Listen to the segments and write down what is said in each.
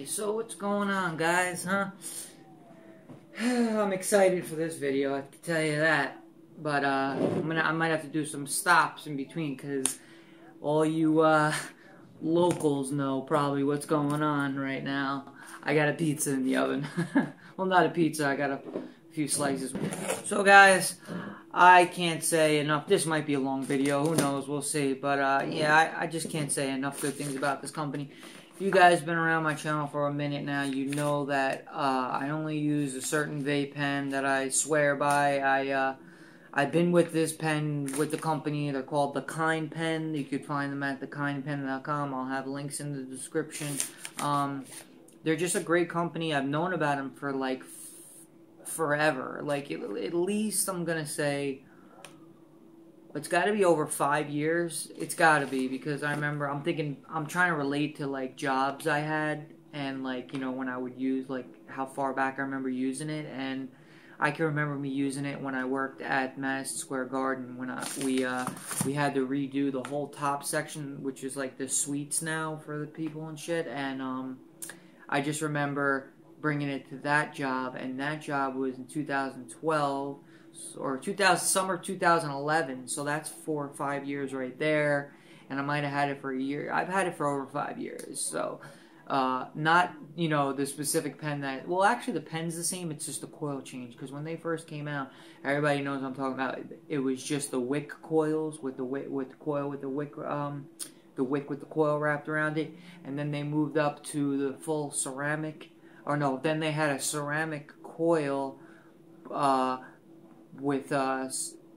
Okay, so what's going on, guys, huh? I'm excited for this video, I can tell you that. But I might have to do some stops in between, because all you locals know probably what's going on right now. I got a pizza in the oven. Well, not a pizza, I got a few slices. So guys, I can't say enough. This might be a long video, who knows, we'll see. But yeah, I just can't say enough good things about this company. If you guys been around my channel for a minute now, you know that I only use a certain vape pen that I swear by. I've been with this pen, with the company. They're called The Kind Pen. You could find them at thekindpen.com. I'll have links in the description. They're just a great company. I've known about them for like forever. Like at least I'm gonna say it's got to be over 5 years. It's got to be, because I remember I'm trying to relate to like jobs I had, and like, you know, when I would use, like, how far back I remember using it. And I can remember me using it when I worked at Madison Square Garden, when we had to redo the whole top section, which is like the suites now for the people and shit. And I just remember bringing it to that job, and that job was in 2012 or summer 2011. So that's 4 or 5 years right there. And I might have had it for a year. I've had it for over 5 years. So not, you know, the specific pen that, well, actually the pen's the same, it's just the coil change. Because when they first came out, everybody knows what I'm talking about. It was just the wick coils with the wick with the coil wrapped around it. And then they moved up to the full ceramic, or no, then they had a ceramic coil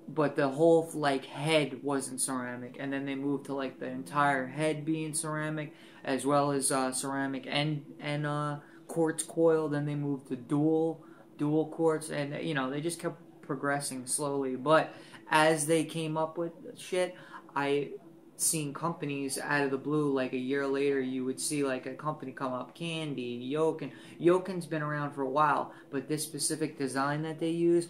but the whole like head wasn't ceramic, and then they moved to like the entire head being ceramic, as well as ceramic and quartz coil. Then they moved to dual quartz, and you know, they just kept progressing slowly. But as they came up with shit, I seen companies out of the blue, like a year later you would see like a company come up, Candy, Yokin. Yokin's been around for a while, but this specific design that they use,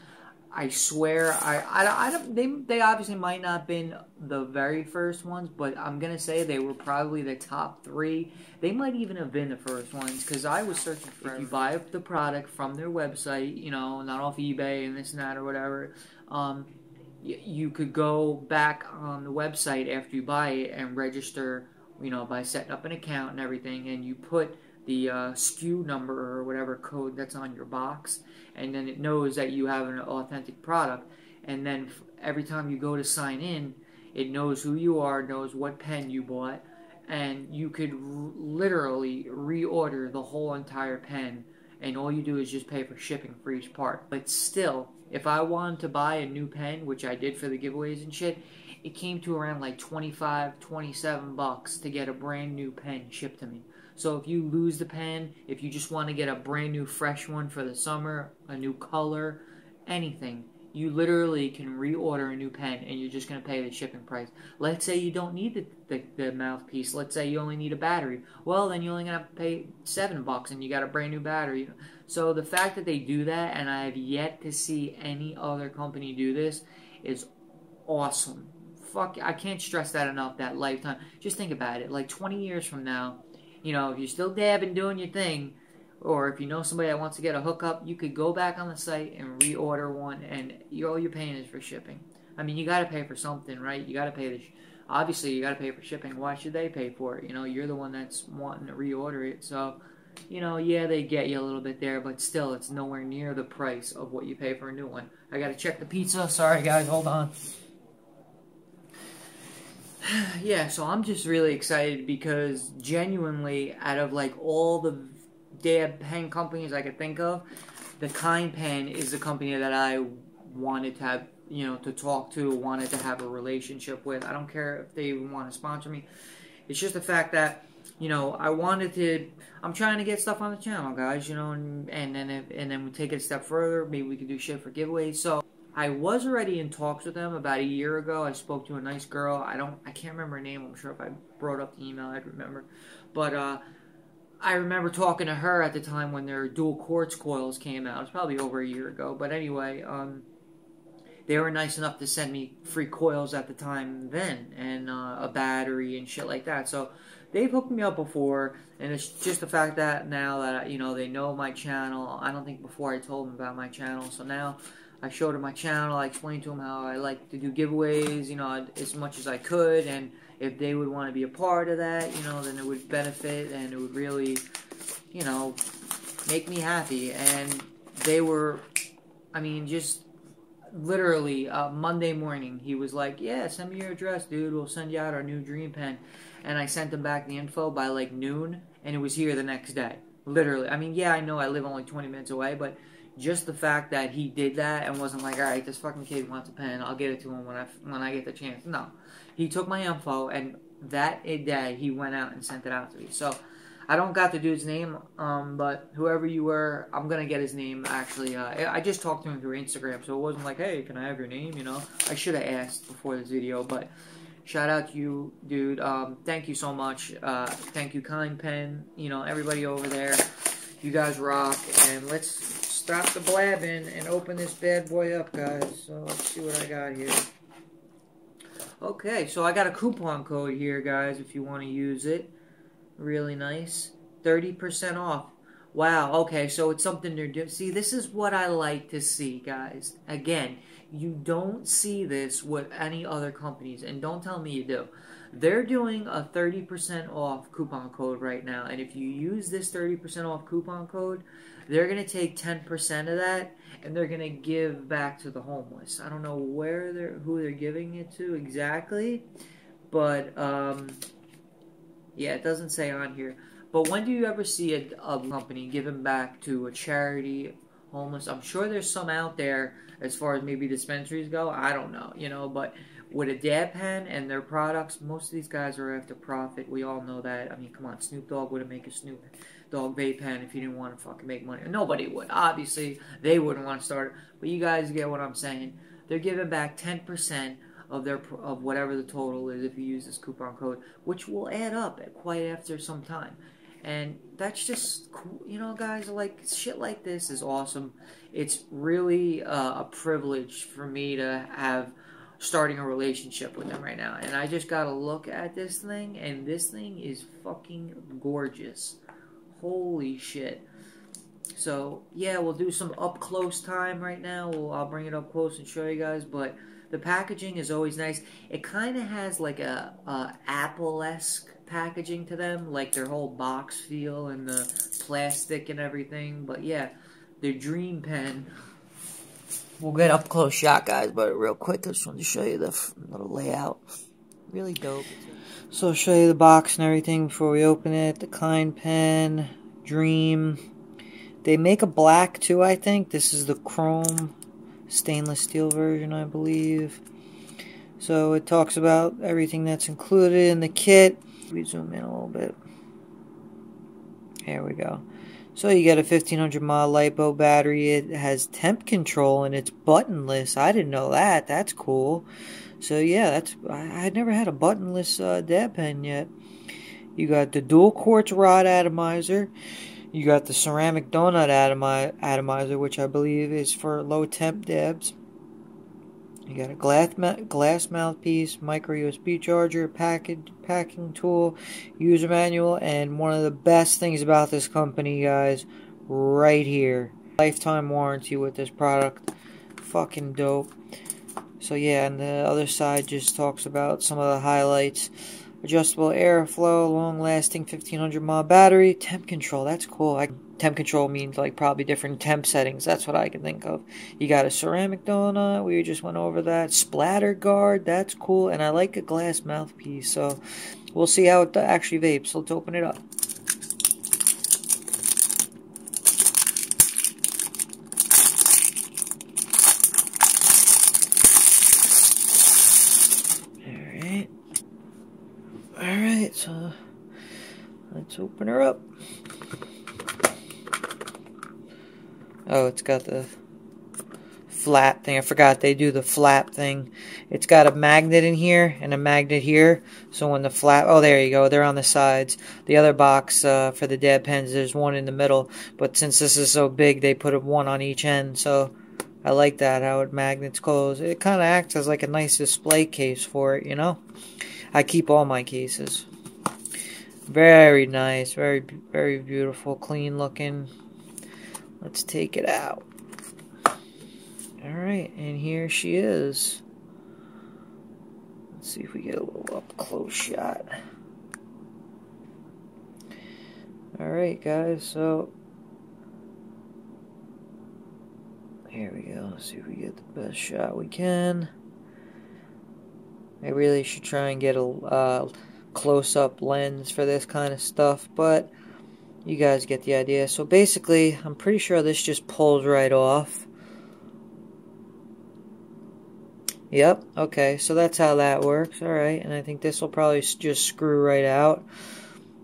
I swear, I don't, they obviously might not have been the very first ones, but I'm gonna say they were probably the top 3. They might even have been the first ones, because I was searching for, if you buy the product from their website, you know, not off eBay and this and that or whatever, you could go back on the website after you buy it and register, you know, by setting up an account and everything, and you put the SKU number or whatever code that's on your box, and then it knows that you have an authentic product. And then every time you go to sign in, it knows who you are, knows what pen you bought, and you could literally reorder the whole entire pen, and all you do is just pay for shipping for each part. But still, if I wanted to buy a new pen, which I did for the giveaways and shit, it came to around like 25, 27 bucks to get a brand new pen shipped to me. So if you lose the pen, if you just want to get a brand new fresh one for the summer, a new color, anything, you literally can reorder a new pen, and you're just going to pay the shipping price. Let's say you don't need the mouthpiece. Let's say you only need a battery. Well, then you're only going to have to pay $7 and you got a brand new battery. So the fact that they do that, and I have yet to see any other company do this, is awesome. Fuck, I can't stress that enough, that lifetime. Just think about it. Like 20 years from now, you know, if you're still dabbing, doing your thing, or if you know somebody that wants to get a hookup, you could go back on the site and reorder one, and all you're paying is for shipping. I mean, you got to pay for something, right? You got to pay obviously you got to pay for shipping. Why should they pay for it? You know, you're the one that's wanting to reorder it. So, you know, yeah, they get you a little bit there, but still, it's nowhere near the price of what you pay for a new one. I got to check the pizza. Sorry, guys, hold on. Yeah, so I'm just really excited, because genuinely, out of like all the dab pen companies I could think of, the Kind Pen is the company that I wanted to have, you know, to talk to, wanted to have a relationship with. I don't care if they even want to sponsor me. It's just the fact that, you know, I'm trying to get stuff on the channel, guys, you know, and then we take it a step further. Maybe we could do shit for giveaways. So I was already in talks with them about a year ago. I spoke to a nice girl. I can't remember her name. I'm sure if I brought up the email, I'd remember. But I remember talking to her at the time when their dual quartz coils came out. It was probably over a year ago. But anyway, they were nice enough to send me free coils at the time then, and a battery and shit like that. So they've hooked me up before, and it's just the fact that now that, you know, they know my channel. I don't think before I told them about my channel, so now I showed them my channel. I explained to them how I like to do giveaways, you know, as much as I could, and if they would want to be a part of that, you know, then it would benefit, and it would really, you know, make me happy. And they were, I mean, just literally Monday morning, he was like, yeah, send me your address, dude, we'll send you out our new Dream Pen. And I sent him back the info by like noon, and it was here the next day. Literally. I mean, yeah, I know I live only 20 minutes away, but just the fact that he did that and wasn't like, alright, this fucking kid wants a pen, I'll get it to him when I get the chance. No. He took my info, and that day he went out and sent it out to me. So I don't got the dude's name, but whoever you were, I'm gonna get his name. Actually, I just talked to him through Instagram, so it wasn't like, hey, can I have your name? You know, I should have asked before this video, but shout out to you, dude. Thank you so much. Thank you, Kind Pen. You know, everybody over there. You guys rock, and let's stop the blabbing and open this bad boy up, guys. So let's see what I got here. Okay, so I got a coupon code here, guys, if you want to use it. Really nice. 30% off. Wow, okay, so it's something they're doing. See, this is what I like to see, guys. Again, you don't see this with any other companies, and don't tell me you do. They're doing a 30% off coupon code right now, and if you use this 30% off coupon code, they're going to take 10% of that, and they're going to give back to the homeless. I don't know who they're giving it to exactly, but yeah, it doesn't say on here. But when do you ever see a company giving back to a charity, homeless? I'm sure there's some out there as far as maybe dispensaries go. I don't know, you know, but with a dab pen and their products, most of these guys are after profit. We all know that. I mean, come on, Snoop Dogg wouldn't make a Snoop Dogg vape pen if he didn't want to fucking make money. Nobody would. Obviously, they wouldn't want to start it. But you guys get what I'm saying. They're giving back 10% of whatever the total is if you use this coupon code, which will add up quite after some time. And that's just cool, you know, guys. Like, shit like this is awesome. It's really a privilege for me to have starting a relationship with them right now. And I just gotta look at this thing, and this thing is fucking gorgeous. Holy shit. So yeah, we'll do some up close time right now. I'll bring it up close and show you guys, but the packaging is always nice. It kind of has like a Apple-esque packaging to them, like their whole box feel and the plastic and everything. But yeah, the Dream Pen. We'll get up close shot, guys, but real quick, I just wanted to show you the little layout. Really dope. So I'll show you the box and everything before we open it. The Kind Pen, Dream. They make a black too, I think. This is the chrome stainless steel version, I believe. So it talks about everything that's included in the kit. We zoom in a little bit. There we go. So you get a 1500 mAh LiPo battery. It has temp control and it's buttonless. I didn't know that. That's cool. So yeah, I had never had a buttonless dab pen yet. You got the dual quartz rod atomizer. You got the ceramic donut atomizer, which I believe is for low temp dabs. You got a glass mouthpiece, micro USB charger, packing tool, user manual, and one of the best things about this company, guys, right here. Lifetime warranty with this product. Fucking dope. So yeah, and the other side just talks about some of the highlights. Adjustable airflow, long-lasting 1500 mAh battery, temp control. That's cool. Temp control means like probably different temp settings. That's what I can think of. You got a ceramic donut. We just went over that. Splatter guard. That's cool. And I like a glass mouthpiece. So we'll see how it actually vapes. Let's open it up. Alright, so let's open her up. Oh, it's got the flap thing. I forgot they do the flap thing. It's got a magnet in here and a magnet here. So when the flap... Oh, there you go. They're on the sides. The other box for the dab pens, there's one in the middle. But since this is so big, they put one on each end. So I like that, how it magnets close. It kind of acts as like a nice display case for it, you know? I keep all my cases. Very nice. Very, very beautiful. Clean looking. Let's take it out. Alright, and here she is. Let's see if we get a little up close shot. Alright guys, so here we go. Let's see if we get the best shot we can. I really should try and get a close-up lens for this kind of stuff, but you guys get the idea. So basically, I'm pretty sure this just pulls right off. Yep, okay, so that's how that works. Alright, and I think this will probably just screw right out.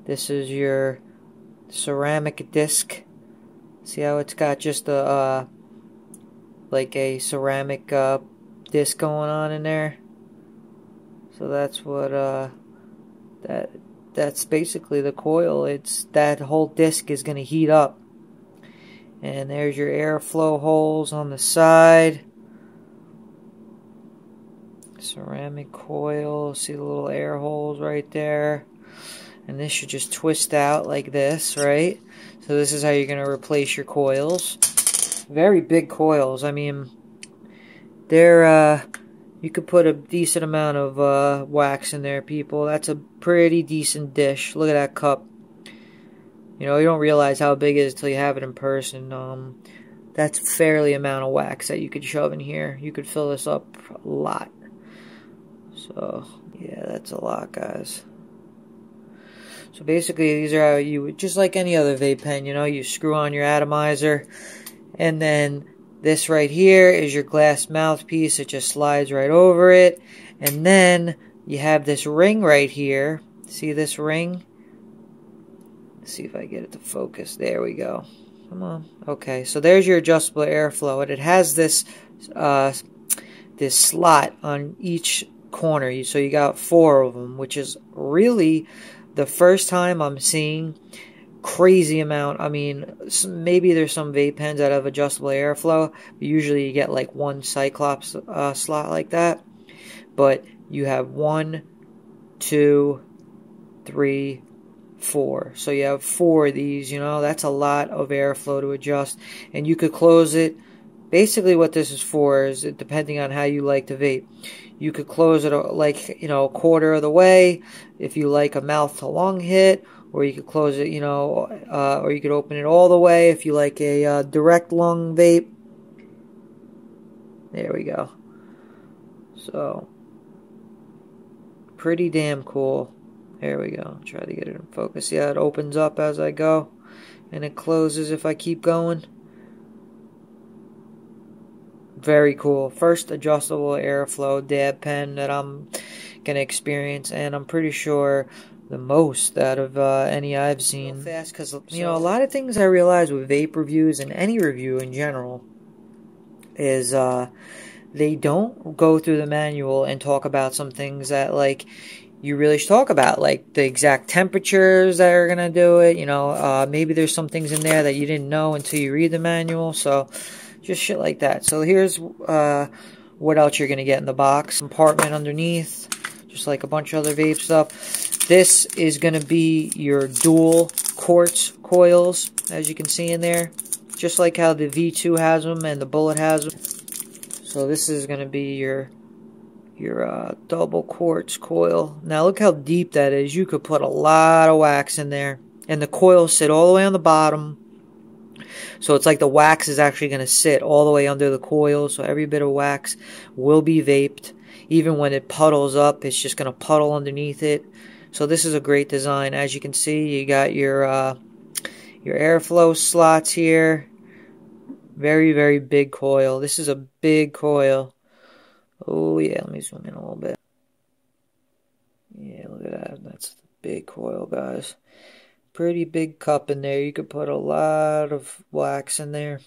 This is your ceramic disc. See how it's got just a like a ceramic disc going on in there? So that's what that's basically the coil. It's that whole disc is going to heat up. And there's your airflow holes on the side. Ceramic coil, see the little air holes right there, and this should just twist out like this, right? So this is how you're going to replace your coils. Very big coils. I mean, they're you could put a decent amount of wax in there, people. That's a pretty decent dish. Look at that cup. You know, you don't realize how big it is until you have it in person. That's a fairly amount of wax that you could shove in here. You could fill this up a lot. So, yeah, that's a lot, guys. So basically, these are how you would, just like any other vape pen, you know, you screw on your atomizer, and then this right here is your glass mouthpiece. It just slides right over it, and then you have this ring right here. See this ring? Let's see if I get it to focus. There we go. Come on. Okay, so there's your adjustable airflow, and it has this this slot on each corner. So you got 4 of them, which is really the first time I'm seeing crazy amount. I mean, maybe there's some vape pens that have adjustable airflow, but usually you get like one Cyclops slot like that. But you have 1, 2, 3, 4. So you have 4 of these, you know, that's a lot of airflow to adjust. And you could close it. Basically what this is for is, depending on how you like to vape, you could close it like, you know, a quarter of the way if you like a mouth to lung hit, or you could close it, you know, or you could open it all the way if you like a direct lung vape. There we go. So, pretty damn cool. There we go. Try to get it in focus. Yeah, it opens up as I go, and it closes if I keep going. Very cool. First adjustable airflow dab pen that I'm going to experience, and I'm pretty sure the most out of any I've seen. Fast, because you know, a lot of things I realize with vape reviews and any review in general is they don't go through the manual and talk about some things that like you really should talk about, like the exact temperatures that are going to do it. You know, maybe there's some things in there that you didn't know until you read the manual. So just shit like that. So here's what else you're going to get in the box. Compartment underneath, just like a bunch of other vape stuff. This is going to be your dual quartz coils, as you can see in there. Just like how the V2 has them and the Bullet has them. So this is going to be your double quartz coil. Now look how deep that is. You could put a lot of wax in there. And the coils sit all the way on the bottom. So it's like the wax is actually going to sit all the way under the coil. So every bit of wax will be vaped. Even when it puddles up, it's just going to puddle underneath it. So this is a great design. As you can see, you got your airflow slots here. Very, very big coil. This is a big coil. Oh yeah, let me zoom in a little bit. Yeah, look at that. That's a big coil, guys. Pretty big cup in there. You could put a lot of wax in there.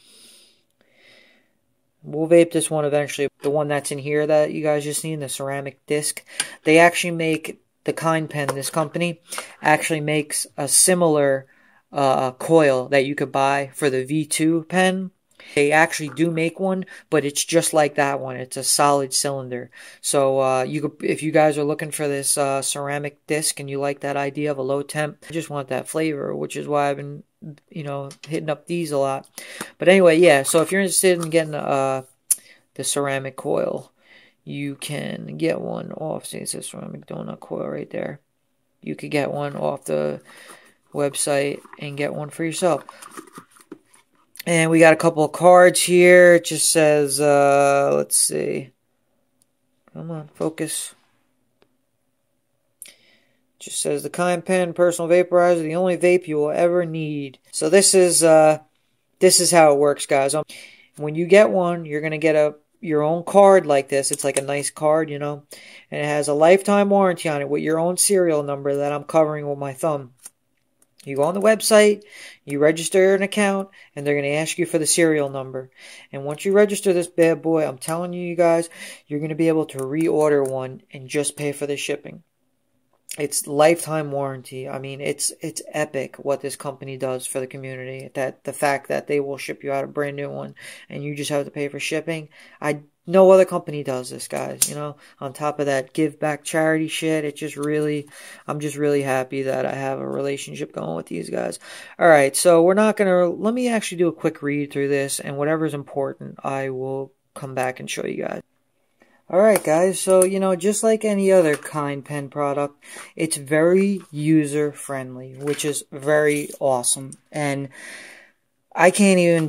We'll vape this one eventually. The one that's in here that you guys just seen, the ceramic disc. They actually make, the Kind Pen, this company, actually makes a similar coil that you could buy for the V2 pen. They actually do make one, but it's just like that one. It's a solid cylinder. So you could, if you guys are looking for this ceramic disc and you like that idea of a low temp, I just want that flavor, which is why I've been, you know, hitting up these a lot. But anyway, yeah. So if you're interested in getting the ceramic coil, you can get one off. See, it says ceramic donut coil right there. You could get one off the website and get one for yourself. And we got a couple of cards here. It just says, let's see. Come on, focus. It just says the Kind Pen Personal Vaporizer, the only vape you will ever need. So this is how it works, guys. When you get one, you're gonna get your own card like this. It's like a nice card, you know, and it has a lifetime warranty on it with your own serial number that I'm covering with my thumb. You go on the website, you register an account, and they're going to ask you for the serial number. And once you register this bad boy, I'm telling you guys, you're going to be able to reorder one and just pay for the shipping. It's lifetime warranty. I mean, it's epic what this company does for the community. That the fact that they will ship you out a brand new one and you just have to pay for shipping. No other company does this, guys, you know. On top of that give back charity shit, I'm just really happy that I have a relationship going with these guys. All right, so let me actually do a quick read through this, and whatever's important, I will come back and show you guys. Alright guys, so you know, just like any other Kind pen product, it's very user friendly, which is very awesome. And I can't even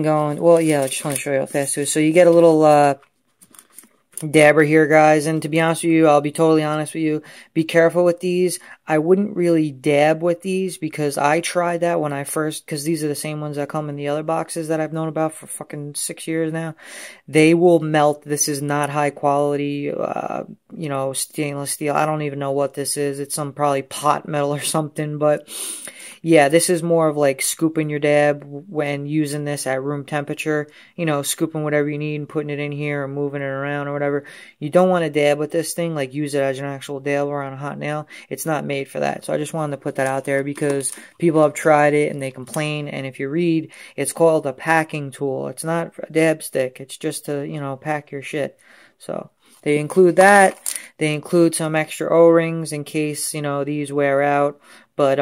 go on. Well, yeah, I just want to show you how fast it is. So you get a little dabber here, guys, and to be honest with you, I'll be totally honest with you, be careful with these. I wouldn't really dab with these because I tried that when I first, because these are the same ones that come in the other boxes that I've known about for fucking 6 years now. They will melt. This is not high quality, you know, stainless steel. I don't even know what this is. It's some probably pot metal or something, but yeah, this is more of like scooping your dab when using this at room temperature. You know, scooping whatever you need and putting it in here or moving it around or whatever. You don't want to dab with this thing, like use it as an actual dabber on a hot nail. It's not made for that. So I just wanted to put that out there because people have tried it and they complain. And if you read, it's called a packing tool. It's not a dab stick. It's just to, you know, pack your shit. So they include that. They include some extra O-rings in case, you know, these wear out. But,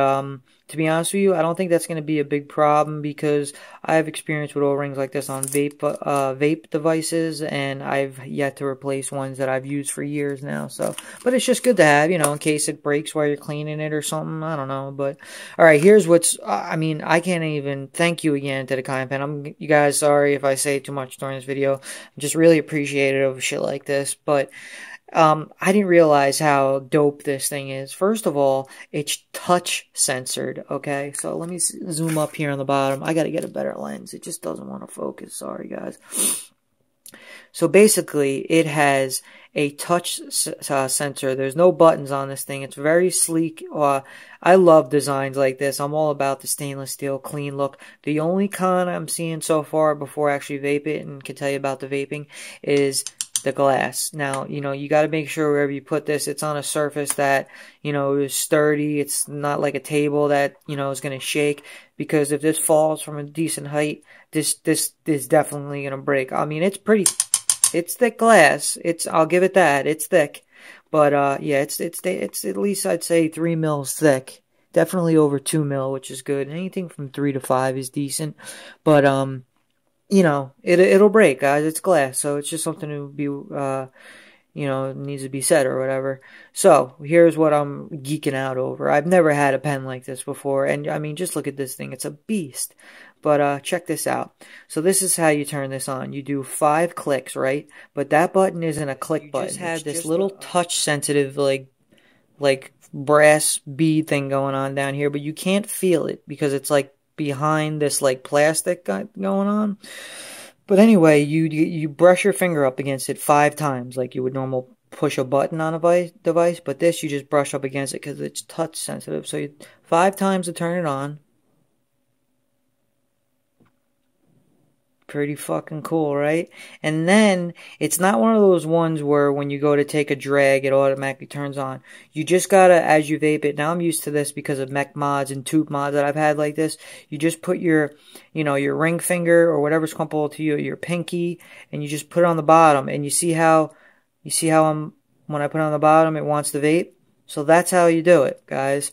to be honest with you, I don't think that's going to be a big problem because I have experience with O-rings like this on vape devices, and I've yet to replace ones that I've used for years now. So, but it's just good to have, you know, in case it breaks while you're cleaning it or something. I don't know, but all right, here's what's. I mean, I can't even thank you again to the Kind Pen. You guys, sorry if I say too much during this video. I'm just really appreciative of shit like this, but. I didn't realize how dope this thing is. First of all, it's touch censored, okay? So let me zoom up here on the bottom. I gotta get a better lens. It just doesn't want to focus. Sorry, guys. So basically, it has a touch sensor. There's no buttons on this thing. It's very sleek. I love designs like this. I'm all about the stainless steel clean look. The only con I'm seeing so far before I actually vape it and can tell you about the vaping is the glass. Now, you know, you got to make sure wherever you put this, it's on a surface that, you know, is sturdy. It's not like a table that, you know, is going to shake, because if this falls from a decent height, this is definitely going to break. I mean, it's thick glass. I'll give it that. It's thick. But, yeah, it's at least I'd say 3 mils thick. Definitely over 2 mil, which is good. Anything from 3 to 5 is decent. But, you know, it'll break, guys. It's glass, so it's just something to be, you know, needs to be said or whatever. So here's what I'm geeking out over. I've never had a pen like this before, and I mean, just look at this thing. It's a beast. But check this out. So this is how you turn this on. You do 5 clicks, right? But that button isn't a click button. You just have this little touch-sensitive, like brass bead thing going on down here, but you can't feel it because it's like behind this like plastic going on. But anyway, you brush your finger up against it 5 times like you would normally push a button on a device, but this you just brush up against it because it's touch sensitive. So 5 times to turn it on. Pretty fucking cool, right? And then, it's not one of those ones where when you go to take a drag, it automatically turns on. You just gotta, as you vape it, now I'm used to this because of mech mods and tube mods that I've had like this, you just put your, your ring finger, or whatever's comfortable to you, your pinky, and you just put it on the bottom, and you see how when I put it on the bottom, it wants to vape? So that's how you do it, guys.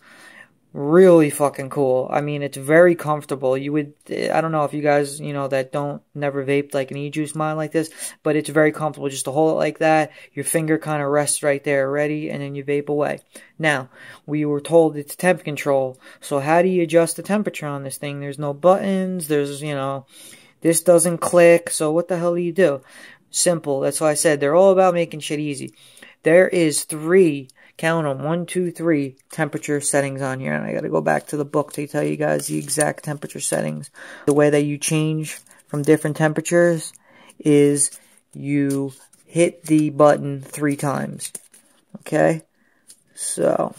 Really fucking cool. I mean, it's very comfortable. I don't know if you guys, that never vaped like an e-juice mod like this, but it's very comfortable just to hold it like that. Your finger kind of rests right there ready, and then you vape away. Now, we were told it's temp control. So how do you adjust the temperature on this thing? There's no buttons. There's, this doesn't click. So what the hell do you do? Simple. That's why I said they're all about making shit easy. There is 3, count them, 1, 2, 3 temperature settings on here. And I got to go back to the book to tell you guys the exact temperature settings. The way that you change from different temperatures is you hit the button 3 times. Okay? So,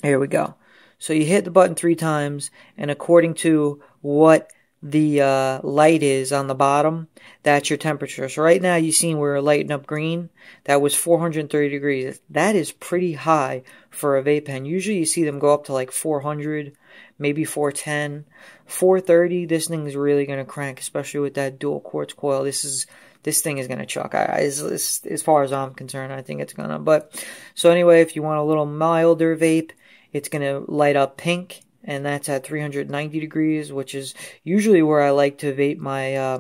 here we go. So you hit the button 3 times, and according to what the light is on the bottom, that's your temperature. So right now you seen we're lighting up green. That was 430 degrees. That is pretty high for a vape pen. Usually you see them go up to like 400, maybe 410. 430, this thing is really going to crank, especially with that dual quartz coil. This thing is going to chuck. As far as I'm concerned, I think it's going to. But, so anyway, if you want a little milder vape, it's going to light up pink. And that's at 390 degrees, which is usually where I like to vape my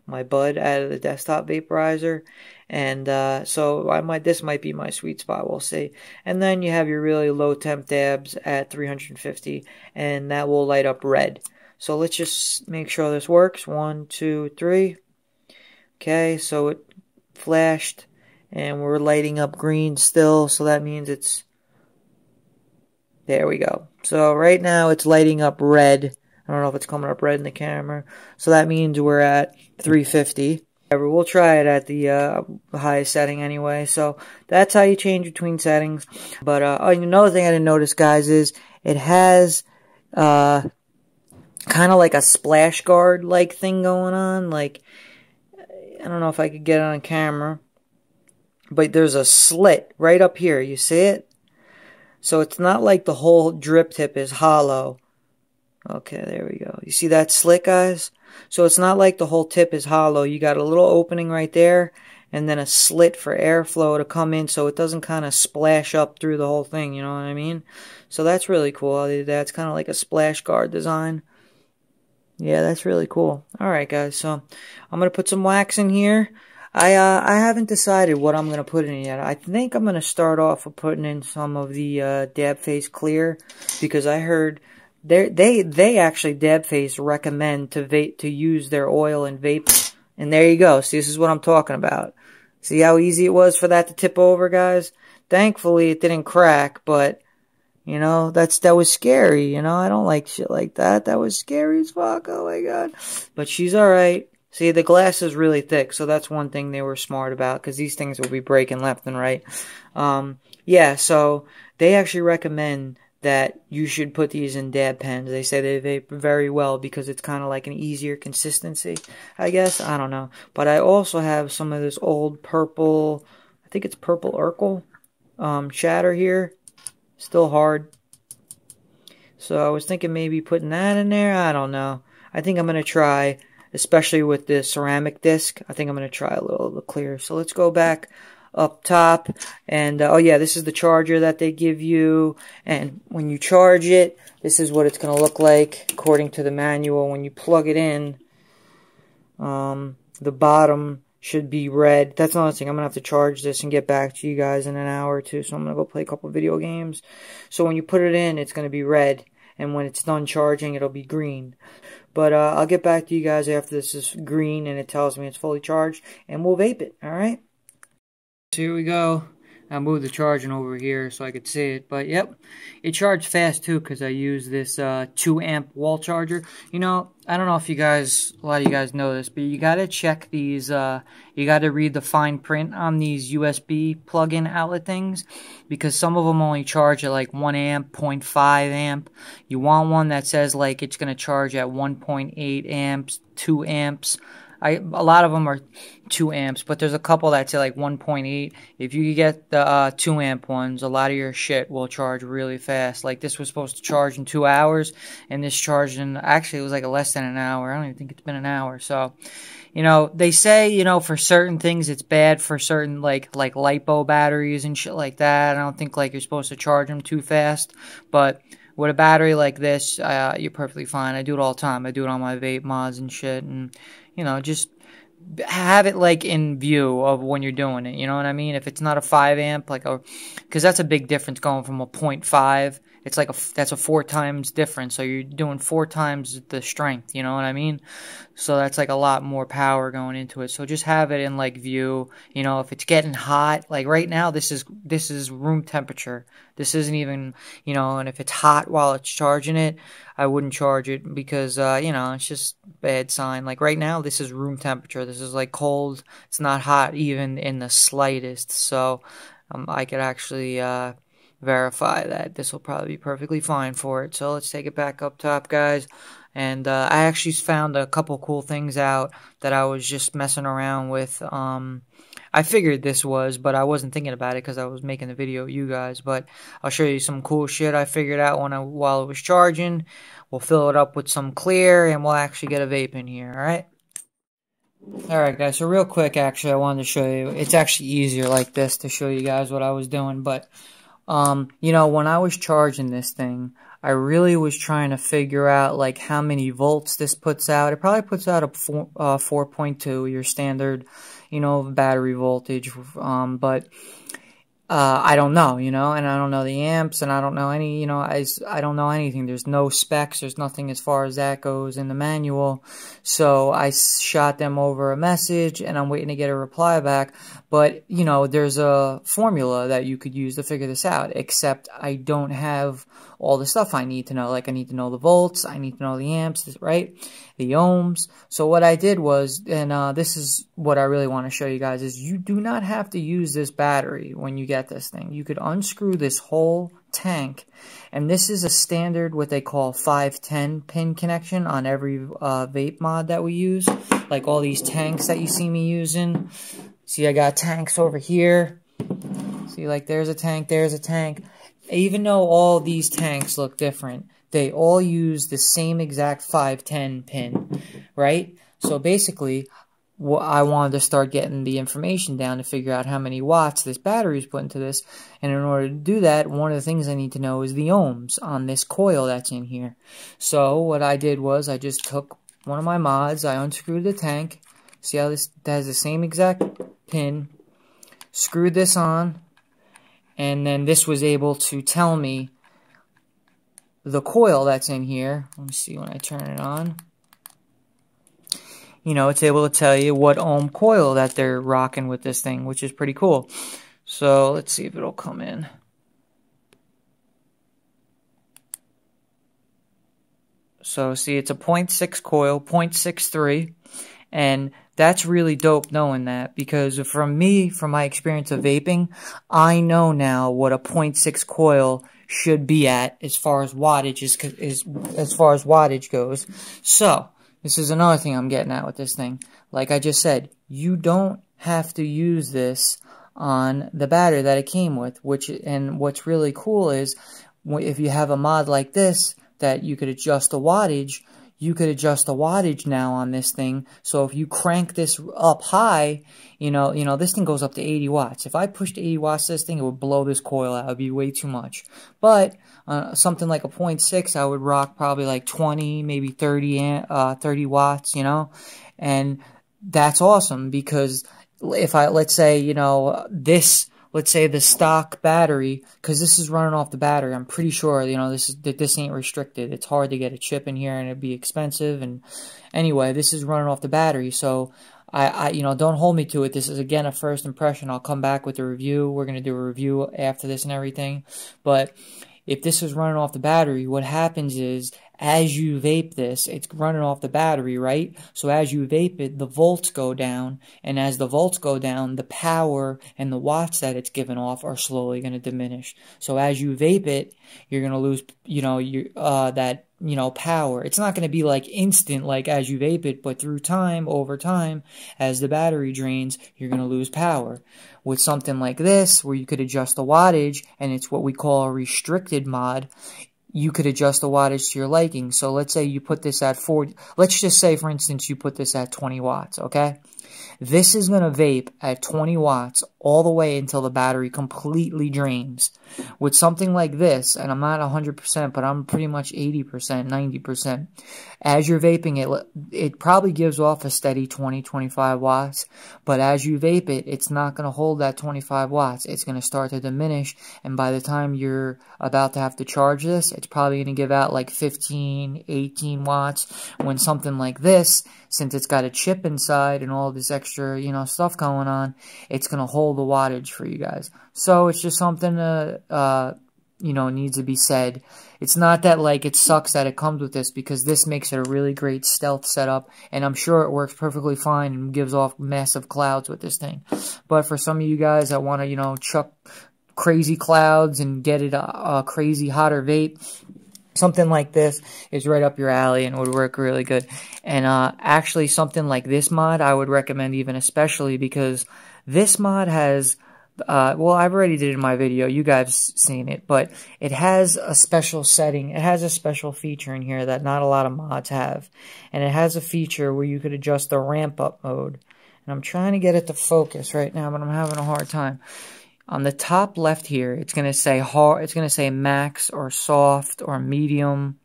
my bud out of the desktop vaporizer. And so this might be my sweet spot, we'll see. And then you have your really low temp dabs at 350, and that will light up red. So let's just make sure this works. 1, 2, 3. Okay, so it flashed, and we're lighting up green still, so that means it's... There we go. So right now it's lighting up red. I don't know if it's coming up red in the camera. So that means we're at 350. We'll try it at the highest setting anyway. So that's how you change between settings. But another thing I didn't notice, guys, is it has kind of like a splash guard like thing going on. Like, I don't know if I could get it on camera, but there's a slit right up here. You see it? So it's not like the whole drip tip is hollow. Okay, there we go. You see that slit, guys? So it's not like the whole tip is hollow. You got a little opening right there, and then a slit for airflow to come in so it doesn't kind of splash up through the whole thing, you know what I mean? So that's really cool. I did that. It's kind of like a splash guard design. Yeah, that's really cool. Alright, guys, so I'm going to put some wax in here. I haven't decided what I'm going to put in yet. I think I'm going to start off with putting in some of the Dab Face Clear, because I heard they actually, Dab Face, recommend to use their oil and vape. And there you go. See, this is what I'm talking about. See how easy it was for that to tip over, guys? Thankfully, it didn't crack, but, you know, that was scary, you know? I don't like shit like that. That was scary as fuck. Oh, my God. But she's alright. See, the glass is really thick, so that's one thing they were smart about, because these things will be breaking left and right. Yeah, so they actually recommend that you should put these in dab pens. They say they vape very well because it's kind of like an easier consistency, I guess. I don't know. But I also have some of this old purple, I think it's purple Urkel shatter here. Still hard. So I was thinking maybe putting that in there. I don't know. I think I'm going to try, especially with the ceramic disc, I think I'm going to try a little of the clear. So let's go back up top. And, oh yeah, this is the charger that they give you. And when you charge it, this is what it's going to look like according to the manual. When you plug it in, the bottom should be red. That's another thing. I'm going to have to charge this and get back to you guys in an hour or two. So I'm going to go play a couple video games. So when you put it in, it's going to be red. And when it's done charging, it'll be green. But I'll get back to you guys after this is green and it tells me it's fully charged. And we'll vape it, alright? So here we go. I moved the charging over here so I could see it. But yep, it charged fast too because I used this 2 amp wall charger. You know, I don't know if a lot of you guys know this, but you gotta check these. You gotta read the fine print on these USB plug-in outlet things because some of them only charge at like 1 amp, 0.5 amp. You want one that says like it's gonna charge at 1.8 amps, 2 amps. A lot of them are 2 amps, but there's a couple that say like 1.8. If you get the 2 amp ones, a lot of your shit will charge really fast. Like this was supposed to charge in 2 hours, and this charged in, actually it was like less than an hour. I don't even think it's been an hour. So, you know, they say, you know, for certain things it's bad for certain like LiPo batteries and shit like that. I don't think like you're supposed to charge them too fast, but with a battery like this, you're perfectly fine. I do it all the time. I do it on my vape mods and shit, and you know, just have it like in view of when you're doing it. You know what I mean? If it's not a 5 amp, because that's a big difference going from a 0.5. It's like that's a 4 times difference. So you're doing 4 times the strength. You know what I mean? So that's like a lot more power going into it. So just have it in like view. You know, if it's getting hot, like right now, this is room temperature. This isn't even, you know, and if it's hot while it's charging it, I wouldn't charge it because, you know, it's just bad sign. Like right now, this is room temperature. This is like cold. It's not hot even in the slightest. So I could actually verify that this will probably be perfectly fine for it. So let's take it back up top, guys. And I actually found a couple cool things out that I was just messing around with. I figured this was, but I wasn't thinking about it because I was making the video with you guys. But I'll show you some cool shit I figured out while it was charging. We'll fill it up with some clear, and we'll actually get a vape in here, alright? Alright guys, so real quick actually I wanted to show you, it's actually easier like this to show you guys what I was doing, but you know, when I was charging this thing, I really was trying to figure out like how many volts this puts out. It probably puts out a 4.2, your standard, you know, battery voltage, but I don't know, you know, and I don't know the amps, and I don't know any, you know, I don't know anything. There's no specs, there's nothing as far as that goes in the manual. So I shot them over a message, and I'm waiting to get a reply back. But, you know, there's a formula that you could use to figure this out, except I don't have all the stuff I need to know. Like, I need to know the volts, I need to know the amps, right? The ohms. So what I did was, and this is what I really want to show you guys, is you do not have to use this battery when you get this thing. You could unscrew this whole tank, and this is a standard what they call 510 pin connection on every vape mod that we use. Like all these tanks that you see me using. See, I got tanks over here. See, like there's a tank, there's a tank. Even though all these tanks look different, they all use the same exact 510 pin, right? So basically, I wanted to start getting the information down to figure out how many watts this battery is put into this. And in order to do that, one of the things I need to know is the ohms on this coil that's in here. So what I did was I just took one of my mods, I unscrewed the tank. See how this has the same exact pin. Screwed this on. And then this was able to tell me the coil that's in here. Let me see when I turn it on. You know, it's able to tell you what ohm coil that they're rocking with this thing, which is pretty cool. So let's see if it'll come in. So see, it's a 0.6 coil, 0.63, and that's really dope knowing that, because from my experience of vaping, I know now what a 0.6 coil should be at as far as wattage as far as wattage goes. So this is another thing I'm getting at with this thing. Like I just said, you don't have to use this on the battery that it came with, and what's really cool is if you have a mod like this that you could adjust the wattage, you could adjust the wattage now on this thing. So if you crank this up high, you know, this thing goes up to 80 watts. If I pushed 80 watts this thing, it would blow this coil out. It would be way too much. But something like a 0.6, I would rock probably like 20, maybe 30 watts, you know. And that's awesome, because if let's say, you know, let's say the stock battery, because this is running off the battery, I'm pretty sure, you know, this ain't restricted. It's hard to get a chip in here, and it'd be expensive. And anyway, this is running off the battery. So don't hold me to it. This is, again, a first impression. I'll come back with a review. We're going to do a review after this and everything. But if this is running off the battery, what happens is, as you vape this, it's running off the battery, right? So as you vape it, the volts go down, and as the volts go down, the power and the watts that it's giving off are slowly going to diminish. So as you vape it, you're going to lose, power. It's not going to be like instant, like as you vape it, but through time, over time, as the battery drains, you're going to lose power. With something like this, where you could adjust the wattage, and it's what we call a restricted mod, you could adjust the wattage to your liking. So let's say you put this at 40, let's just say, for instance, you put this at 20 watts, okay? This is going to vape at 20 watts all the way until the battery completely drains. With something like this, and I'm not 100%, but I'm pretty much 80%, 90%, as you're vaping it, it probably gives off a steady 20, 25 watts, but as you vape it, it's not going to hold that 25 watts. It's going to start to diminish, and by the time you're about to have to charge this, it's probably going to give out like 15, 18 watts, when something like this, since it's got a chip inside and all this extra, stuff going on, it's going to hold the wattage for you guys. So it's just something that, needs to be said. It's not that, like, it sucks that it comes with this, because this makes it a really great stealth setup, and I'm sure it works perfectly fine and gives off massive clouds with this thing. But for some of you guys that want to, chuck crazy clouds and get it a crazy hotter vape, something like this is right up your alley and would work really good. And actually, something like this mod I would recommend, even especially because this mod has, well, I've already did it in my video. You guys seen it, but it has a special setting. It has a special feature in here that not a lot of mods have. And it has a feature where you could adjust the ramp up mode. And I'm trying to get it to focus right now, but I'm having a hard time. On the top left here, it's going to say hard, it's going to say max or soft or medium.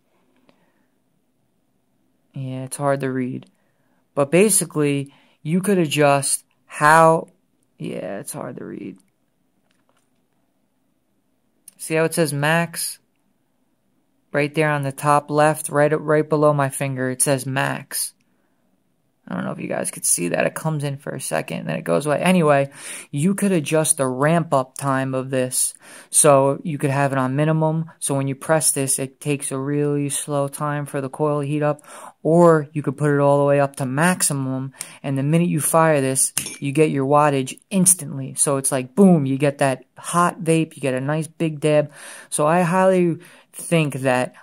Yeah, it's hard to read. But basically, you could adjust how, yeah, it's hard to read. See how it says max? Right there on the top left, right below my finger, it says max. I don't know if you guys could see that. It comes in for a second, and then it goes away. Anyway, you could adjust the ramp-up time of this. So you could have it on minimum. So when you press this, it takes a really slow time for the coil to heat up. Or you could put it all the way up to maximum, and the minute you fire this, you get your wattage instantly. So it's like, boom, you get that hot vape. You get a nice big dab. So I highly think that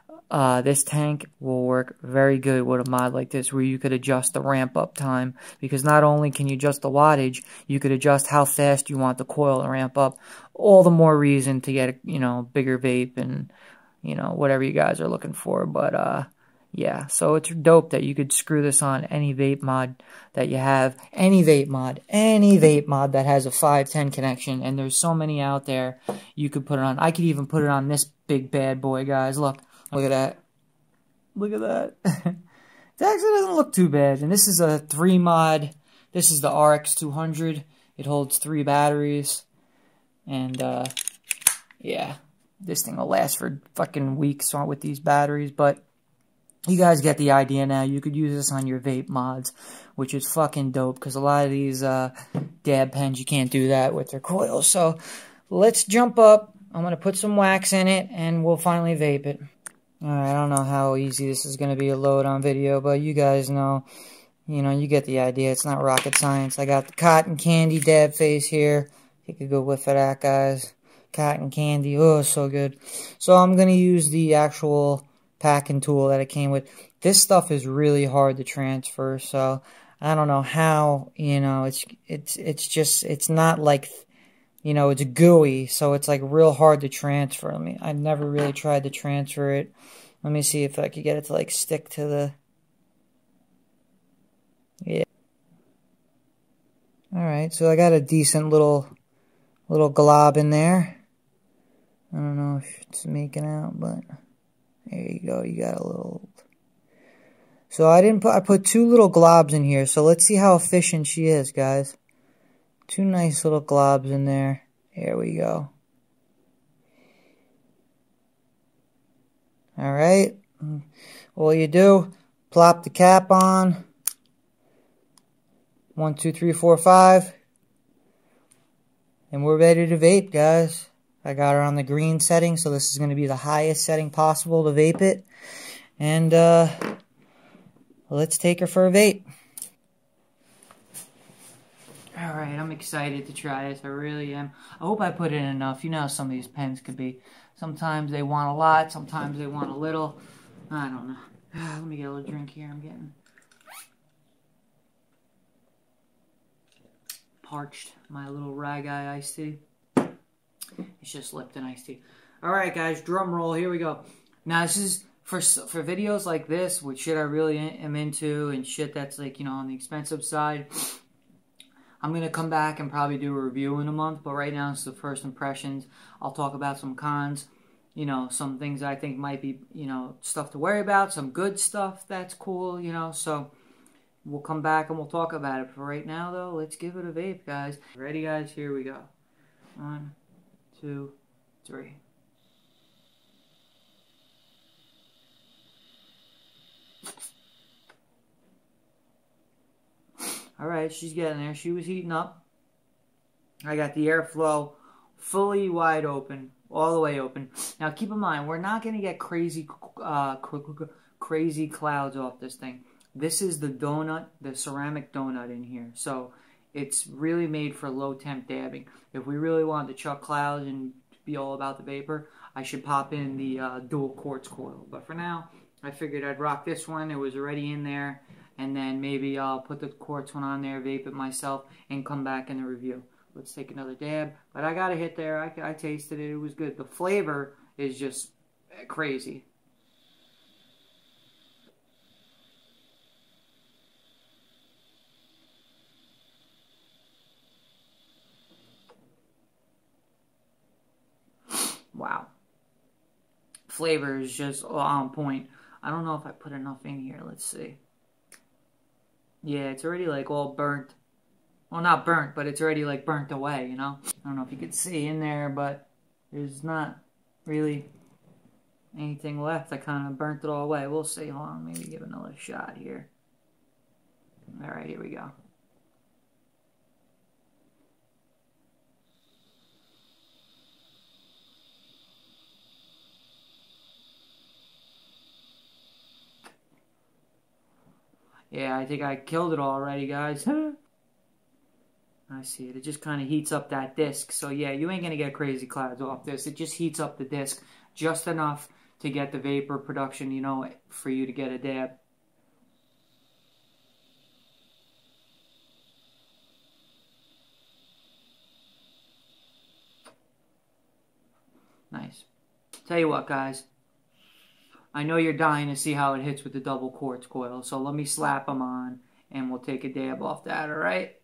this tank will work very good with a mod like this, where you could adjust the ramp up time, because not only can you adjust the wattage, you could adjust how fast you want the coil to ramp up. All the more reason to get a bigger vape and whatever you guys are looking for. But yeah, so it's dope that you could screw this on any vape mod that you have, any vape mod that has a 510 connection, and there's so many out there you could put it on. I could even put it on this big bad boy, guys. Look at that. Look at that. It actually doesn't look too bad. And this is a 3 mod. This is the RX200. It holds 3 batteries. And, yeah. This thing will last for fucking weeks with these batteries. But you guys get the idea now. You could use this on your vape mods, which is fucking dope, because a lot of these dab pens, you can't do that with their coils. So let's jump up. I'm going to put some wax in it, and we'll finally vape it. Alright, I don't know how easy this is going to be to load on video, but you guys know, you get the idea. It's not rocket science. I got the cotton candy dab face here. Take a good whiff of that, guys. Cotton candy, oh, so good. So I'm going to use the actual packing tool that it came with. This stuff is really hard to transfer, so I don't know how, it's not like, it's gooey, so it's like real hard to transfer. I've never really tried to transfer it. Let me see if I could get it to like stick to the, yeah. Alright, so I got a decent little glob in there. I don't know if it's making out, but there you go, you got a little. So I put 2 little globs in here, so let's see how efficient she is, guys. 2 nice little globs in there. Here we go. Alright. All you do, plop the cap on. 1, 2, 3, 4, 5. And we're ready to vape, guys. I got her on the green setting, so this is going to be the highest setting possible to vape it. And let's take her for a vape. Alright, I'm excited to try this. I really am. I hope I put in enough. You know how some of these pens could be. Sometimes they want a lot, sometimes they want a little. I don't know. Let me get a little drink here. I'm getting parched. My little rag eye iced tea. It's just Lipton iced tea. Alright guys, drum roll. Here we go. Now this is for videos like this, with shit I really am into and shit that's like, you know, on the expensive side. I'm going to come back and probably do a review in a month, but right now it's the first impressions. I'll talk about some cons, you know, some things I think might be, you know, stuff to worry about, some good stuff that's cool, you know, so we'll come back and we'll talk about it. For right now, though, let's give it a vape, guys. Ready, guys? Here we go. 1, 2, 3. Alright, she's getting there. She was heating up. I got the airflow fully wide open, all the way open. Now, keep in mind, we're not going to get crazy clouds off this thing. This is the donut, the ceramic donut in here. So, it's really made for low temp dabbing. If we really wanted to chuck clouds and be all about the vapor, I should pop in the dual quartz coil. But for now, I figured I'd rock this one. It was already in there. And then maybe I'll put the quartz one on there, vape it myself, and come back in the review. Let's take another dab. But I got a hit there. I tasted it. It was good. The flavor is just crazy. Wow. Flavor is just on point. I don't know if I put enough in here. Let's see. Yeah, it's already like all burnt. Well, not burnt, but it's already like burnt away, you know? I don't know if you could see in there, but there's not really anything left. I kind of burnt it all away. We'll see. Hold on, maybe give another shot here. Alright, here we go. Yeah, I think I killed it already, guys. I see it. It just kind of heats up that disc. So, yeah, you ain't going to get crazy clouds off this. It just heats up the disc just enough to get the vapor production, you know, for you to get a dab. Nice. Tell you what, guys. I know you're dying to see how it hits with the double quartz coil, so let me slap them on, and we'll take a dab off that, alright?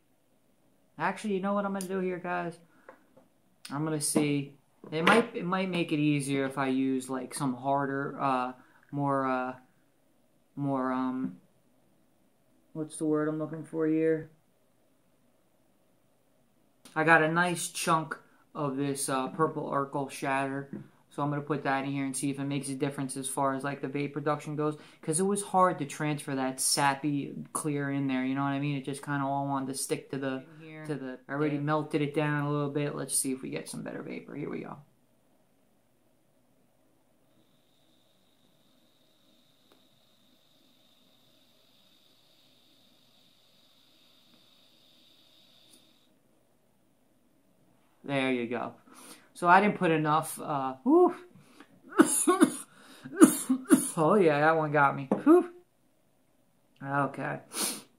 Actually, you know what I'm going to do here, guys? I'm going to see. It might make it easier if I use, like, some harder, more, what's the word I'm looking for here? I got a nice chunk of this purple Urkel shatter. So I'm going to put that in here and see if it makes a difference as far as like the vape production goes. Because it was hard to transfer that sappy clear in there. You know what I mean? It just kind of all wanted to stick to the... I already melted it down a little bit. Let's see if we get some better vapor. Here we go. There you go. So I didn't put enough. Oh yeah, that one got me. Whew. Okay.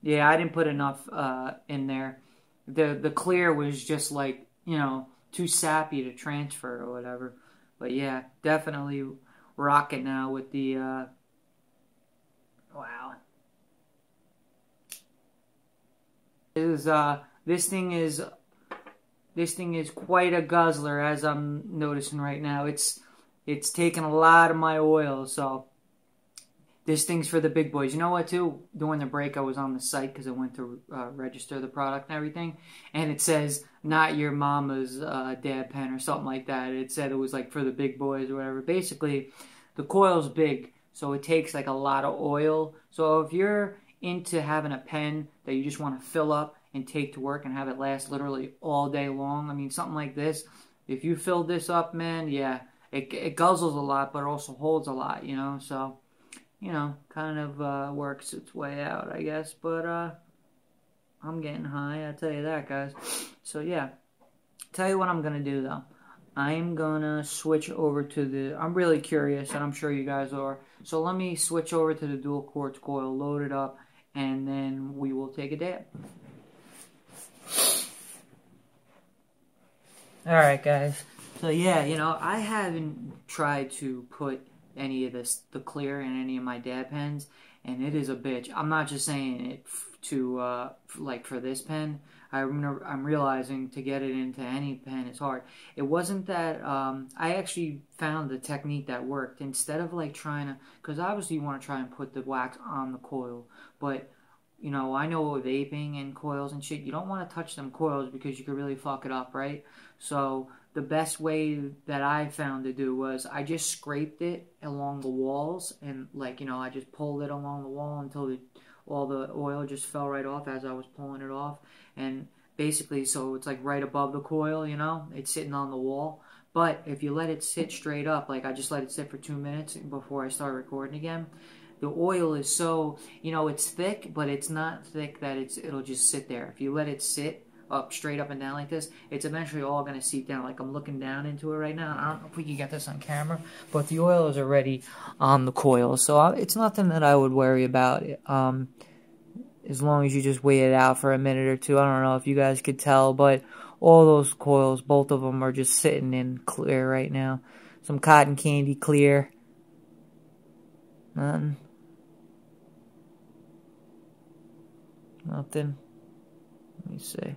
Yeah, I didn't put enough in there. The clear was just like, you know, too sappy to transfer or whatever. But yeah, definitely rocking now with the wow. This thing is quite a guzzler, as I'm noticing right now. It's taking a lot of my oil, so this thing's for the big boys. You know what, too? During the break, I was on the site because I went to register the product and everything, and it says, not your mama's dab pen or something like that. It said it was, like, for the big boys or whatever. Basically, the coil's big, so it takes, like, a lot of oil. So if you're into having a pen that you just want to fill up and take to work and have it last literally all day long. I mean, something like this, if you fill this up, man, yeah, it guzzles a lot, but it also holds a lot, you know, so, you know, kind of works its way out, I guess, but I'm getting high, I tell you that, guys. So, yeah, tell you what I'm going to do, though. I'm going to switch over to the... I'm really curious, and I'm sure you guys are. So let me switch over to the dual quartz coil, load it up, and then we will take a dab. Alright, guys. So, yeah, you know, I haven't tried to put any of the clear in any of my dab pens, and it is a bitch. I'm not just saying it to, like, for this pen. I'm realizing to get it into any pen is hard. It wasn't that, I actually found the technique that worked. Instead of like trying to, because obviously you want to try and put the wax on the coil, but, you know, I know with vaping and coils and shit, you don't want to touch them coils because you could really fuck it up, right? So the best way that I found to do was I just scraped it along the walls and, like, you know, I just pulled it along the wall until all the oil just fell right off as I was pulling it off. And basically, so it's like right above the coil, you know, it's sitting on the wall. But if you let it sit straight up, like I just let it sit for 2 minutes before I start recording again, the oil is so, you know, it's thick, but it's not thick that it'll just sit there. If you let it sit up, straight up and down like this, it's eventually all going to seep down. Like I'm looking down into it right now. I don't know if we can get this on camera, but the oil is already on the coil. So it's nothing that I would worry about. As long as you just wait it out for a minute or two. I don't know if you guys could tell, but all those coils, both of them are just sitting in clear right now. Some cotton candy clear. Nothing. Nothing. Let me see.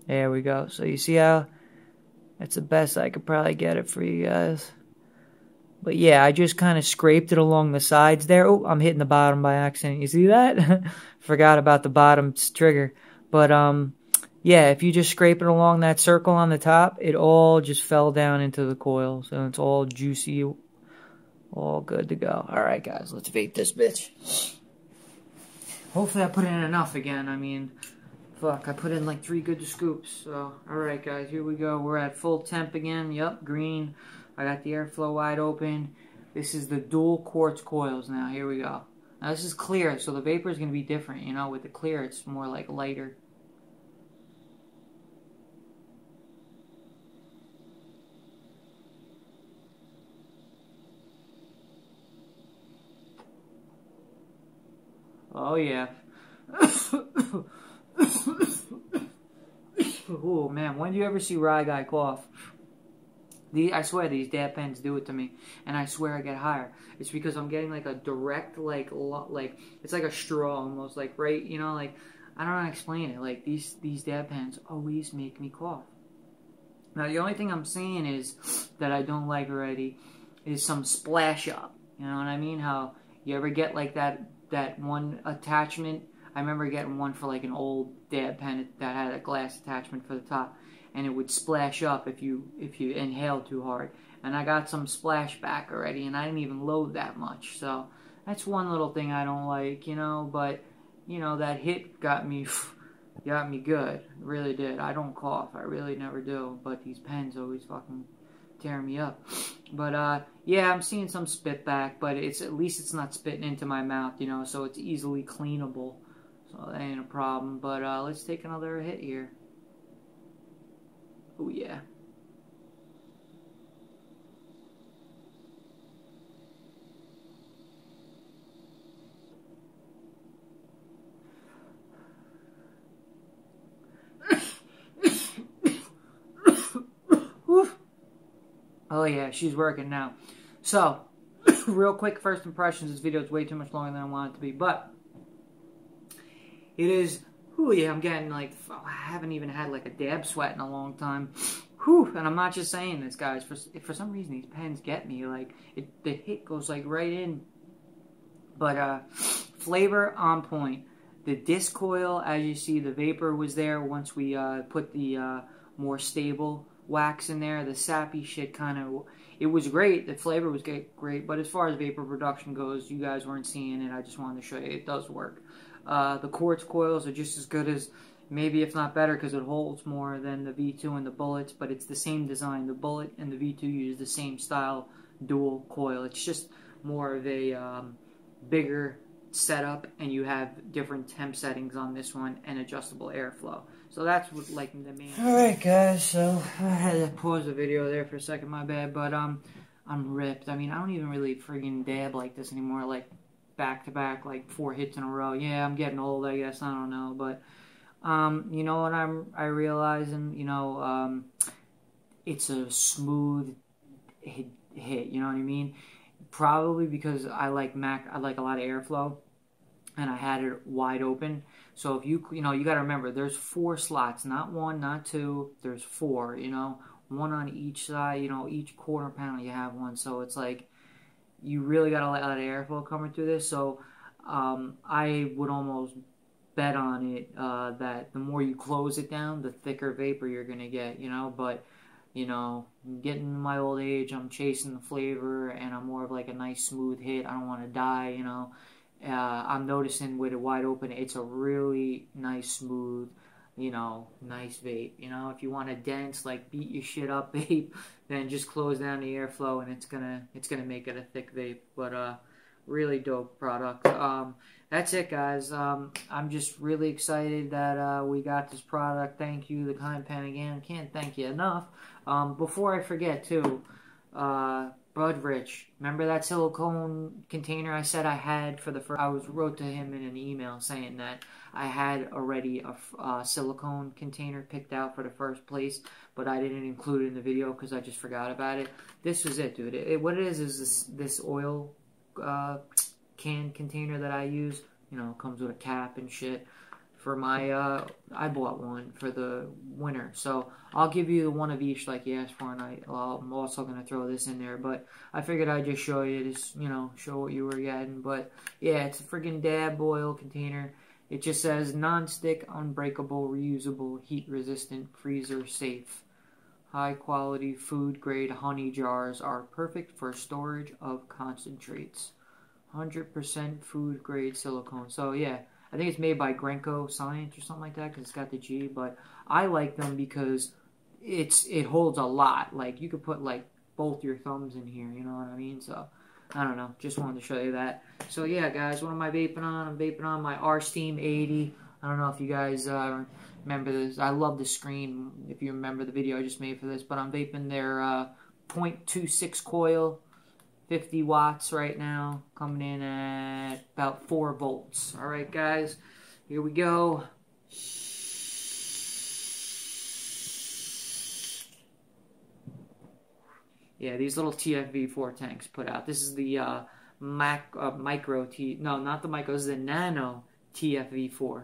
There we go. So you see how that's the best I could probably get it for you guys. But yeah, I just kind of scraped it along the sides there. Oh, I'm hitting the bottom by accident. You see that? Forgot about the bottom trigger. But yeah, if you just scrape it along that circle on the top, it all just fell down into the coil. So it's all juicy, all good to go. Alright guys, let's vape this bitch. Hopefully I put in enough again. I mean, fuck, I put in like 3 good scoops. So, alright guys, here we go. We're at full temp again. Yup, green. I got the airflow wide open. This is the dual quartz coils now. Here we go. Now this is clear, so the vapor is going to be different. You know, with the clear, it's more like lighter. Oh yeah. Oh man, when do you ever see Rye Guy cough? I swear these dab pens do it to me, and I swear I get higher. It's because I'm getting like a direct, like it's like a straw almost, like right, you know, like I don't know how to explain it. Like these dab pens always make me cough. Now the only thing I'm saying is that I don't like already is some splash up. You know what I mean? How you ever get like that one attachment? I remember getting one for like an old dab pen that had a glass attachment for the top, and it would splash up if you inhaled too hard. And I got some splashback already, and I didn't even load that much. So that's one little thing I don't like, you know. But you know, that hit got me good. It really did. I don't cough. I really never do. But these pens always fucking tear me up. But yeah, I'm seeing some spit back, but at least it's not spitting into my mouth, you know. So it's easily cleanable. So that ain't a problem. But let's take another hit here. Oh yeah. Oh yeah, she's working now. So, real quick first impressions. This video is way too much longer than I want it to be, but it is. Whew, yeah, I'm getting like, I haven't even had like a dab sweat in a long time. Whew, and I'm not just saying this, guys. For some reason, these pens get me. Like, the hit goes like right in. But flavor on point. The disc coil, as you see, the vapor was there once we put the more stable wax in there. The sappy shit kind of, it was great. The flavor was great, but as far as vapor production goes, you guys weren't seeing it. I just wanted to show you it does work. The quartz coils are just as good as, maybe if not better, because it holds more than the V2 and the bullets, but it's the same design. The bullet and the V2 use the same style dual coil. It's just more of a bigger setup, and you have different temp settings on this one and adjustable airflow. So that's what, like, the main. Alright guys, so I had to pause the video there for a second, my bad, but I'm ripped. I mean, I don't even really friggin' dab like this anymore, like back to back, like 4 hits in a row. Yeah, I'm getting old, I guess, I don't know, but you know what I realize, and you know, it's a smooth hit, you know what I mean? Probably because I like a lot of airflow, and I had it wide open. So if you know, you got to remember, there's 4 slots, not 1, not 2. There's 4. You know, 1 on each side. You know, each quarter panel you have 1. So it's like you really got to let a lot of airflow coming through this. So I would almost bet on it that the more you close it down, the thicker vapor you're gonna get. You know, but you know, getting to my old age, I'm chasing the flavor, and I'm more of like a nice smooth hit. I don't want to die, you know. I'm noticing with it wide open, it's a really nice, smooth, you know, nice vape. You know, if you want a dense, like beat your shit up vape, then just close down the airflow, and it's gonna make it a thick vape. But really dope product. That's it, guys. I'm just really excited that we got this product. Thank you, the Kind Pen, again. Can't thank you enough. Before I forget, too, Bud Rich, remember that silicone container I said I had for the first? I wrote to him in an email saying that I had already a silicone container picked out for the first place, but I didn't include it in the video because I just forgot about it. This was it, dude. What it is this oil can container that I use. You know, comes with a cap and shit. For my, I bought one for the winter, so I'll give you the one of each like you asked for, and I'm also going to throw this in there, but I figured I'd just show you this, you know, show what you were getting. But yeah, it's a friggin' dab oil container. It just says non-stick, unbreakable, reusable, heat-resistant, freezer-safe. High-quality, food-grade honey jars are perfect for storage of concentrates. 100% food-grade silicone. So yeah, I think it's made by Grenco Science or something like that, because it's got the G, but I like them because it holds a lot. Like, you could put, like, both your thumbs in here, you know what I mean? So, I don't know. Just wanted to show you that. So, yeah, guys, what am I vaping on? I'm vaping on my R-Steam 80. I don't know if you guys remember this. I love the screen, if you remember the video I just made for this, but I'm vaping their .26 coil. 50 watts right now, coming in at about 4 volts. All right, guys, here we go. Yeah, these little TFV4 tanks put out. This is the micro T. No, not the micro. This is the nano TFV4.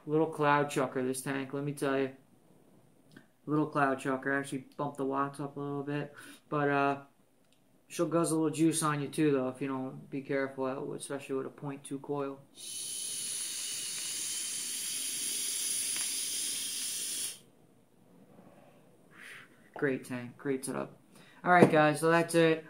Little cloud chucker, this tank. Let me tell you. Little cloud chucker. Actually bumped the watts up a little bit, but she'll guzzle a little juice on you too, though, if you don't be careful, especially with a .2 coil. Great tank, great setup. All right, guys, so that's it.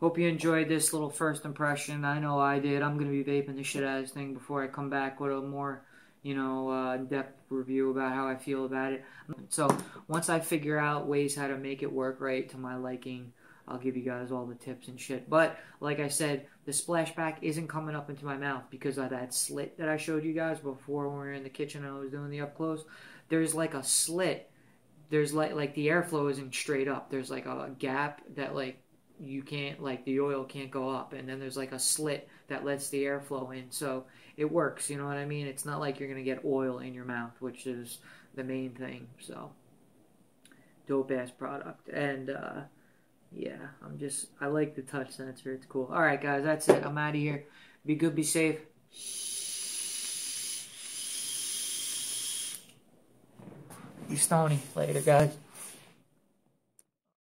Hope you enjoyed this little first impression. I know I did. I'm gonna be vaping the shit out of this thing before I come back with a more, you know, in-depth review about how I feel about it. So once I figure out ways how to make it work right to my liking, I'll give you guys all the tips and shit. But like I said, the splashback isn't coming up into my mouth because of that slit that I showed you guys before when we were in the kitchen and I was doing the up close. There's like a slit. There's like the airflow isn't straight up. There's like a gap that like you can't, like the oil can't go up, and then there's like a slit that lets the airflow in. So it works, you know what I mean? It's not like you're going to get oil in your mouth, which is the main thing. So, dope-ass product. And, yeah, I like the touch sensor. It's cool. Alright, guys, that's it. I'm out of here. Be good, be safe. You Stony. Later, guys.